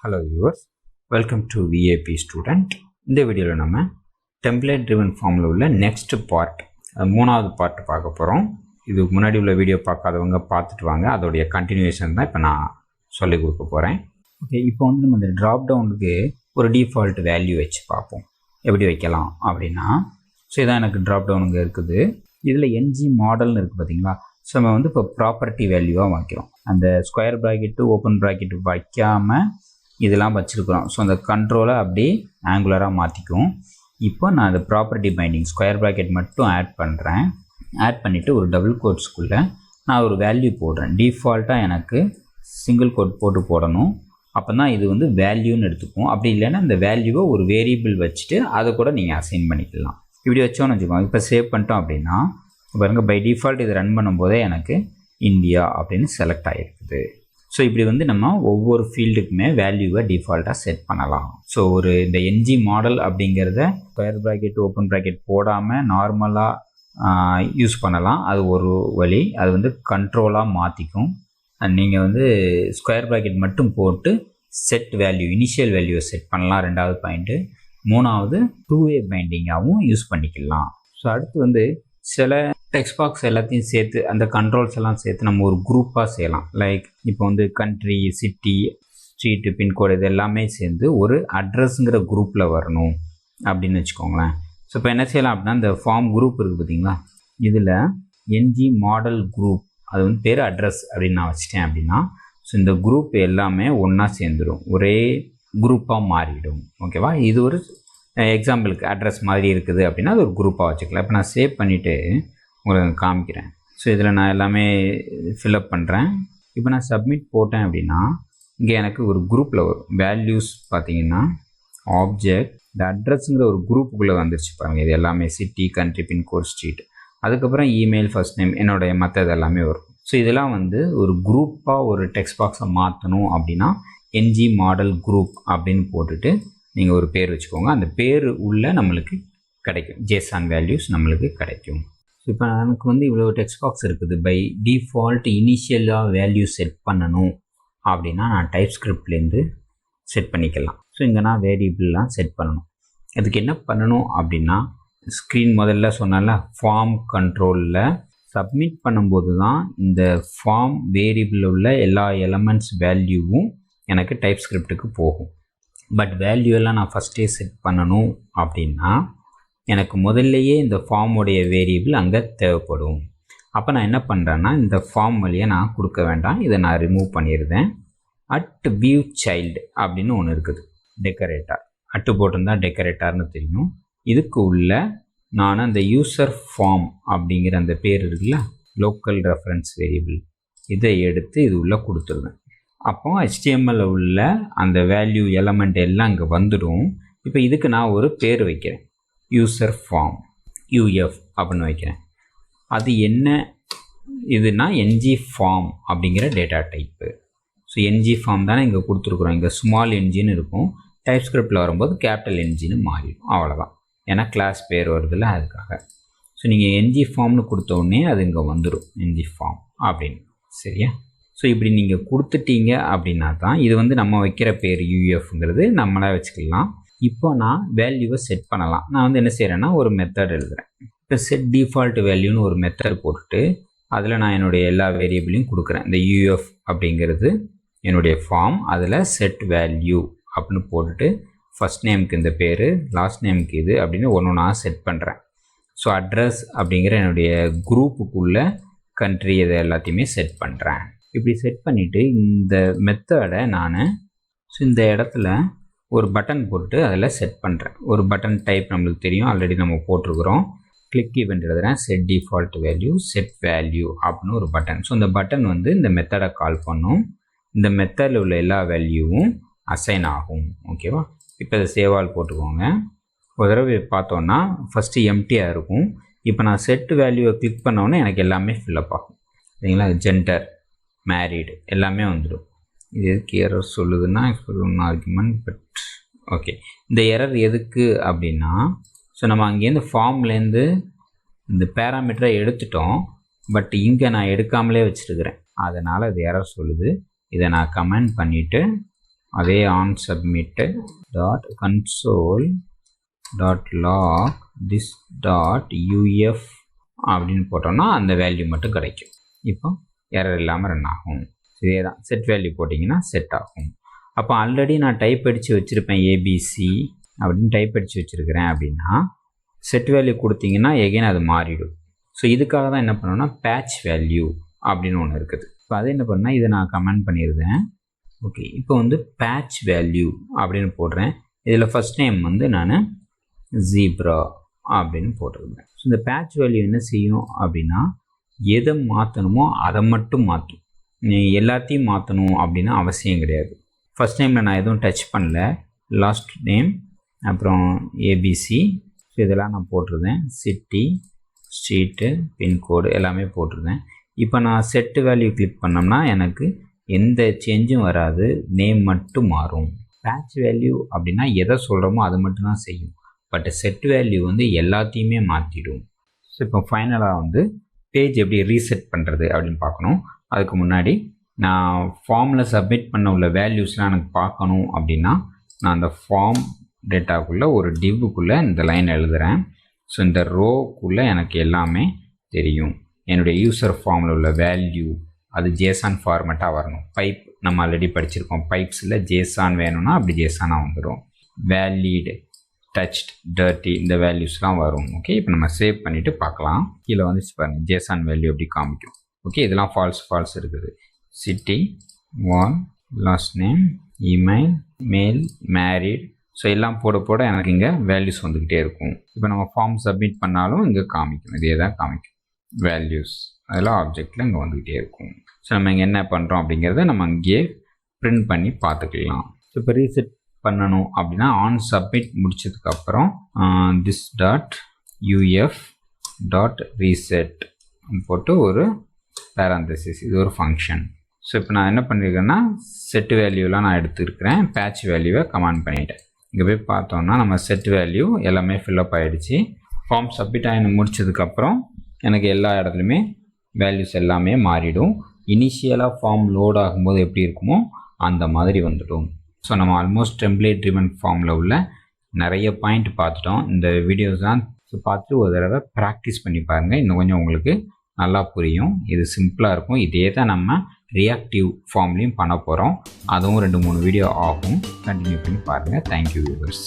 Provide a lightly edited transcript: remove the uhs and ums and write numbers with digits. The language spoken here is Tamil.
Hello viewers, welcome to VAP student. இந்த வீடியோவில் நம்ம டெம்ப்ளேட் ட்ரிவன் ஃபார்மில் உள்ள நெக்ஸ்ட் பார்ட், மூணாவது பார்ட் பார்க்க போகிறோம். இது முன்னாடி உள்ள வீடியோ பார்க்காதவங்க பார்த்துட்டு வாங்க, அதோடைய கண்டினியூஷன் தான் இப்போ நான் சொல்லிக் கொடுக்க போகிறேன். ஓகே, இப்போ வந்து நம்ம இந்த ட்ராப் டவுனுக்கு ஒரு டிஃபால்ட் வேல்யூ வச்சு பார்ப்போம் எப்படி வைக்கலாம் அப்படின்னா. ஸோ இதான் எனக்கு ட்ராப் டவுனுங்க இருக்குது. இதில் என்ஜி மாடல்னு இருக்குது பார்த்தீங்களா. ஸோ நம்ம வந்து இப்போ ப்ராப்பர்ட்டி வேல்யூவாக வைக்கிறோம். அந்த ஸ்கொயர் ப்ராக்கெட்டு ஓப்பன் ப்ராக்கெட்டு வைக்காமல் இதெல்லாம் வச்சுருக்குறோம். ஸோ அந்த கண்ட்ரோலை அப்படியே ஆங்குலராக மாற்றிக்கும். இப்போ நான் அந்த ப்ராப்பர்ட்டி பைண்டிங் ஸ்கொயர் ப்ராக்கெட் மட்டும் ஆட் பண்ணுறேன். ஆட் பண்ணிவிட்டு ஒரு டபுள் கோட்ஸ்குள்ளே நான் ஒரு வேல்யூ போடுறேன். டிஃபால்ட்டாக எனக்கு சிங்கிள் கோட் போட்டு போடணும். அப்போ தான் இது வந்து வேல்யூன்னு எடுத்துக்கும். அப்படி இல்லைன்னா இந்த வேல்யூவை ஒரு வேரியபிள் வச்சுட்டு அதை கூட நீங்கள் அசைன் பண்ணிக்கலாம். இப்படி வச்சோன்னு வச்சுக்கோங்க. இப்போ சேவ் பண்ணிட்டோம் அப்படின்னா பாருங்கள், பை டிஃபால்ட் இது ரன் பண்ணும்போதே எனக்கு இந்தியா அப்படின்னு செலக்ட் ஆகிருக்குது. ஸோ இப்படி வந்து நம்ம ஒவ்வொரு ஃபீல்டுக்குமே வேல்யூவை டிஃபால்ட்டாக செட் பண்ணலாம். ஸோ ஒரு இந்த என்ஜி மாடல் அப்படிங்கிறத ஸ்கொயர் ப்ராக்கெட் ஓப்பன் ப்ராக்கெட் போடாமல் நார்மலாக யூஸ் பண்ணலாம். அது ஒரு வழி. அது வந்து கண்ட்ரோலாக மாற்றிக்கும். அண்ட் நீங்கள் வந்து ஸ்கொயர் ப்ராக்கெட் மட்டும் போட்டு செட் வேல்யூ இனிஷியல் வேல்யூவை செட் பண்ணலாம். ரெண்டாவது பாயிண்ட்டு. மூணாவது டூ-வே பைண்டிங்காகவும் யூஸ் பண்ணிக்கலாம். ஸோ அடுத்து வந்து சில டெக்ஸ்ட் பாக்ஸ் எல்லாத்தையும் சேர்த்து அந்த கண்ட்ரோல்ஸ் எல்லாம் சேர்த்து நம்ம ஒரு குரூப்பாக செய்யலாம். லைக் இப்போ வந்து கண்ட்ரி, சிட்டி, ஸ்ட்ரீட்டு, பின்கோடு இது எல்லாமே சேர்ந்து ஒரு அட்ரஸுங்கிற குரூப்பில் வரணும் அப்படின்னு வச்சுக்கோங்களேன். ஸோ இப்போ என்ன செய்யலாம் அப்படின்னா, இந்த ஃபார்ம் குரூப் இருக்குது பார்த்தீங்களா, இதில் என்ஜி மாடல் குரூப், அது வந்து பேர் அட்ரஸ் அப்படின்னு நான் வச்சுட்டேன் அப்படின்னா, ஸோ இந்த குரூப் எல்லாமே ஒன்றா சேர்ந்துடும், ஒரே குரூப்பாக மாறிடும். ஓகேவா? இது ஒரு எக்ஸாம்பிளுக்கு அட்ரஸ் மாதிரி இருக்குது அப்படின்னா அது ஒரு குரூப்பாக வச்சுக்கலாம். இப்போ நான் சேவ் பண்ணிவிட்டு உங்களுக்கு காமிக்கிறேன். ஸோ இதில் நான் எல்லாமே ஃபில்அப் பண்ணுறேன். இப்போ நான் சப்மிட் போட்டேன் அப்படின்னா இங்கே எனக்கு ஒரு குரூப்பில் வரும். வேல்யூஸ் பார்த்தீங்கன்னா ஆப்ஜெக்ட் இந்த அட்ரஸுங்கிற ஒரு குரூப்புக்குள்ளே வந்துருச்சு பாருங்கள். இது எல்லாமே சிட்டி, கண்ட்ரி, பின்கோட், ஸ்ட்ரீட், அதுக்கப்புறம் இமெயில், ஃபர்ஸ்ட் நேம், என்னுடைய மற்றது எல்லாமே வரும். ஸோ இதெல்லாம் வந்து ஒரு குரூப்பாக ஒரு டெக்ஸ்ட் பாக்ஸை மாற்றணும் அப்படின்னா என்ஜி மாடல் குரூப் அப்படின்னு போட்டுட்டு நீங்கள் ஒரு பேர் வச்சுக்கோங்க. அந்த பேர் உள்ள நம்மளுக்கு கிடைக்கும் ஜேசான் வேல்யூஸ் நம்மளுக்கு கிடைக்கும். ஸோ இப்போ எனக்கு வந்து இவ்வளோ டெக்ஸ்ட் பாக்ஸ் இருக்குது. பை டிஃபால்ட் இனிஷியலாக வேல்யூ செட் பண்ணணும் அப்படின்னா நான் டைப் ஸ்கிரிப்ட்லேருந்து செட் பண்ணிக்கலாம். ஸோ இங்கே நான் வேரியபிள்லாம் செட் பண்ணணும். அதுக்கு என்ன பண்ணணும் அப்படின்னா, ஸ்க்ரீன் முதல்ல சொன்னால ஃபார்ம் கண்ட்ரோலில் சப்மிட் பண்ணும்போது தான் இந்த ஃபார்ம் வேரியபிள் உள்ள எல்லா எலமெண்ட்ஸ் வேல்யூவும் எனக்கு டைப் ஸ்கிரிப்டுக்கு போகும். பட் வேல்யூ எல்லாம் நான் ஃபஸ்ட்டே செட் பண்ணணும் அப்படின்னா எனக்கு முதல்லையே இந்த ஃபார்முடைய வேரியபிள் அங்கே தேவைப்படும். அப்போ நான் என்ன பண்ணுறேன்னா, இந்த ஃபார்ம் வழியாக நான் கொடுக்க வேண்டாம், இதை நான் ரிமூவ் பண்ணிடுறேன். அட் வியூ சைல்டு அப்படின்னு ஒன்று இருக்குது, டெக்கரேட்டார். அட்டு போட்டிருந்தால் டெக்கரேட்டார்னு தெரியும். இதுக்கு உள்ள நான் அந்த யூசர் ஃபார்ம் அப்படிங்கிற அந்த பேர் இருக்குல்ல, லோக்கல் ரெஃபரன்ஸ் வேரியபிள், இதை எடுத்து இது உள்ளே கொடுத்துருவேன். அப்போ HTML உள்ள அந்த வேல்யூ எலமெண்ட் எல்லாம் இங்கே வந்துடும். இப்போ இதுக்கு நான் ஒரு பேர் வைக்கிறேன், யூசர் ஃபார்ம், UF அப்படின்னு வைக்கிறேன். அது என்ன இதுனா என்ஜி ஃபார்ம் அப்படிங்கிற data type. So NG form தானே இங்கே கொடுத்துருக்குறோம். இங்கே ஸ்மால் என்ஜின்னு இருக்கும், டைப் ஸ்கிரிப்டில் வரும்போது கேபிட்டல் என்ஜின்னு மாறிடும். அவ்வளோதான், ஏன்னா கிளாஸ் பேர் வருதுல்ல அதுக்காக. ஸோ நீங்கள் என்ஜி ஃபார்ம்னு கொடுத்த உடனே அது இங்கே வந்துடும், என்ஜி ஃபார்ம் அப்படின்னு. சரியா? ஸோ இப்படி நீங்கள் கொடுத்துட்டீங்க அப்படின்னா தான் இது வந்து நம்ம வைக்கிற பேர் UFங்கிறது நம்மளே வச்சுக்கலாம். இப்போ நான் வேல்யூவை செட் பண்ணலாம். நான் வந்து என்ன செய்கிறேன்னா ஒரு மெத்தட் எழுதுகிறேன். இப்போ செட் டிஃபால்ட் வேல்யூன்னு ஒரு மெத்தட் போட்டுட்டு அதில் நான் என்னுடைய எல்லா வேரியபிளையும் கொடுக்குறேன். இந்த UF அப்படிங்கிறது என்னுடைய ஃபார்ம், அதில் செட் வேல்யூ அப்படின்னு போட்டுட்டு ஃபஸ்ட் நேமுக்கு இந்த பேர், லாஸ்ட் நேமுக்கு இது அப்படின்னு ஒன்று நான் செட் பண்ணுறேன். ஸோ அட்ரஸ் அப்படிங்கிற என்னுடைய குரூப்புக்குள்ளே கண்ட்ரி இதை எல்லாத்தையுமே செட் பண்ணுறேன். இப்படி செட் பண்ணிவிட்டு இந்த மெத்தடை நான் இந்த இடத்துல ஒரு பட்டன் போட்டு அதில் செட் பண்ணுறேன். ஒரு பட்டன் டைப் நம்மளுக்கு தெரியும், ஆல்ரெடி நம்ம போட்டிருக்கிறோம். கிளிக் ஈவெண்ட் எழுதுகிறேன், set default value, set value அப்படின்னு ஒரு பட்டன். ஸோ இந்த பட்டன் வந்து இந்த மெத்தடை கால் பண்ணும். இந்த மெத்தடில் உள்ள எல்லா வேல்யூவும் அசைன் ஆகும். ஓகேவா? இப்போ இதை சேவால் போட்டுக்கோங்க. ஒரு தடவை பார்த்தோன்னா ஃபஸ்ட்டு எம்டியாக இருக்கும். இப்போ நான் செட் வேல்யூவை கிளிக் பண்ணோன்னே எனக்கு எல்லாமே ஃபில்லப் ஆகும். சரிங்களா? ஜெண்டர், மேரிடு எல்லாமே வந்துடும். இது எதுக்கு எரர் சொல்லுதுன்னா ஆர்குமெண்ட், பட் ஓகே. இந்த எரர் எதுக்கு அப்படின்னா, ஸோ நம்ம அங்கேருந்து ஃபார்ம்லேருந்து இந்த பேராமீட்டரை எடுத்துட்டோம், பட் இங்கே நான் எடுக்காமலே வச்சுருக்கிறேன், அதனால் அது எரர் சொல்லுது. இதை நான் கமெண்ட் பண்ணிவிட்டு அதே on submit dot console dot log this dot uf அப்படின்னு போட்டோம்னா அந்த வேல்யூ மட்டும் கிடைக்கும். இப்போ எரர் இல்லாமல் ரன் ஆகும். இதே தான் செட் வேல்யூ போட்டிங்கன்னா செட் ஆகும். அப்போ ஆல்ரெடி நான் டைப் அடித்து வச்சுருப்பேன் ஏபிசி அப்படின்னு டைப் அடித்து வச்சுருக்கிறேன் அப்படின்னா செட் வேல்யூ கொடுத்தீங்கன்னா எகைன் அது மாறிடும். ஸோ இதுக்காக தான் என்ன பண்ணணும்னா பேட்ச் வேல்யூ அப்படின்னு ஒன்று இருக்குது. இப்போ அதை என்ன பண்ணால் இதை நான் கமெண்ட் பண்ணியிருந்தேன். ஓகே, இப்போ வந்து பேட்ச் வேல்யூ அப்படின்னு போடுறேன். இதில் ஃபஸ்ட் நேம் வந்து நான் ஜீப்ரா அப்படின்னு போட்டிருந்தேன். ஸோ இந்த பேட்ச் வேல்யூ என்ன செய்யும் அப்படின்னா எதை மாற்றணுமோ அதை மட்டும் மாற்றும். நீ எல்லாத்தையும் மாற்றணும் அப்படின்னு அவசியம் கிடையாது. ஃபஸ்ட் நேமில் நான் எதுவும் டச் பண்ணல. லாஸ்ட் நேம் அப்புறம் ஏபிசி இதெல்லாம் நான் போட்டிருந்தேன். சிட்டி, ஸ்ட்ரீட்டு, பின்கோடு எல்லாமே போட்டிருந்தேன். இப்போ நான் செட்டு வேல்யூ கிளிக் பண்ணோம்னா எனக்கு எந்த சேஞ்சும் வராது, நேம் மட்டும் மாறும். பேட்ச் வேல்யூ அப்படின்னா எதை சொல்கிறோமோ அது மட்டும்தான் செய்யும். பட் செட் வேல்யூ வந்து எல்லாத்தையுமே மாற்றிடும். ஸோ இப்போ ஃபைனலாக வந்து பேஜ் எப்படி ரீசெட் பண்ணுறது அப்படின்னு பார்க்கணும். அதுக்கு முன்னாடி நான் ஃபார்மில் சப்மிட் பண்ண உள்ள வேல்யூஸ்லாம் எனக்கு பார்க்கணும் அப்படின்னா நான் அந்த ஃபார்ம் டேட்டாக்குள்ளே ஒரு டிவ்வுக்குள்ளே இந்த லைன் எழுதுகிறேன். ஸோ இந்த ரோக்குள்ளே எனக்கு எல்லாமே தெரியும். என்னுடைய யூசர் ஃபார்மில் உள்ள வேல்யூ அது ஜேசான் ஃபார்மேட்டாக வரணும். பைப் நம்ம ஆல்ரெடி படிச்சிருக்கோம். பைப்ஸில் ஜேசான் வேணும்னா அப்படி ஜேசானாக வந்துடும். வேலிட், டச்ட், டர்ட்டி இந்த வேல்யூஸ்லாம் வரும். ஓகே, இப்போ நம்ம சேவ் பண்ணிவிட்டு பார்க்கலாம். கீழே வந்துச்சு பாருங்கள், ஜேசான் வேல்யூ எப்படி காமிக்கும். ஓகே, இதெல்லாம் ஃபால்ஸ் இருக்குது. City, one, last name, email, mail, married. So எல்லாம் போட எனக்கு இங்கே வேல்யூஸ் வந்துக்கிட்டே இருக்கும். இப்போ நம்ம ஃபார்ம் சப்மிட் பண்ணாலும் இங்கே காமிக்கும், இதே தான் காமிக்கும் வேல்யூஸ். அதெல்லாம் ஆப்ஜெக்டில் இங்கே வந்துக்கிட்டே இருக்கும். ஸோ நம்ம இங்கே என்ன பண்ணுறோம் அப்படிங்கிறத நம்ம இங்கேயே பிரிண்ட் பண்ணி பார்த்துக்கலாம். ஸோ இப்போ ரீசெட் பண்ணணும் அப்படின்னா ஆன் சப்மிட் முடிச்சதுக்கப்புறம் this dot UF dot reset போட்டு ஒரு பேராந்தசிஸ், இது ஒரு ஃபங்க்ஷன். ஸோ இப்போ நான் என்ன பண்ணியிருக்கேன்னா செட் வேல்யூலாம் நான் எடுத்துருக்கிறேன். பேட்ச் வேல்யூவை கமாண்ட் பண்ணிட்டேன். இங்கே போய் பார்த்தோன்னா நம்ம செட் வேல்யூ எல்லாமே ஃபில்அப் ஆகிடுச்சு. ஃபார்ம் சப்மிட் ஆகி முடிச்சதுக்கப்புறம் எனக்கு எல்லா இடத்துலையுமே வேல்யூஸ் எல்லாமே மாறிடும். இனிஷியலாக ஃபார்ம் லோட் ஆகும்போது எப்படி இருக்குமோ அந்த மாதிரி வந்துடும். ஸோ நம்ம ஆல்மோஸ்ட் டெம்ப்ளேட் ட்ரிவன் ஃபார்மில் உள்ள நிறைய பாயிண்ட் பார்த்துட்டோம். இந்த வீடியோஸ் தான் பார்த்துட்டு ஒரு தடவை ப்ராக்டிஸ் பண்ணி பாருங்கள். இன்னும் கொஞ்சம் உங்களுக்கு நல்லா புரியும். இது சிம்பிளாக இருக்கும். இதே தான் நம்ம ரியாக்டிவ் ஃபார்ம்லேயும் பண்ண போகிறோம். அதுவும் 2-3 வீடியோ ஆகும். கண்டினியூ பண்ணி பாருங்கள். Thank you viewers.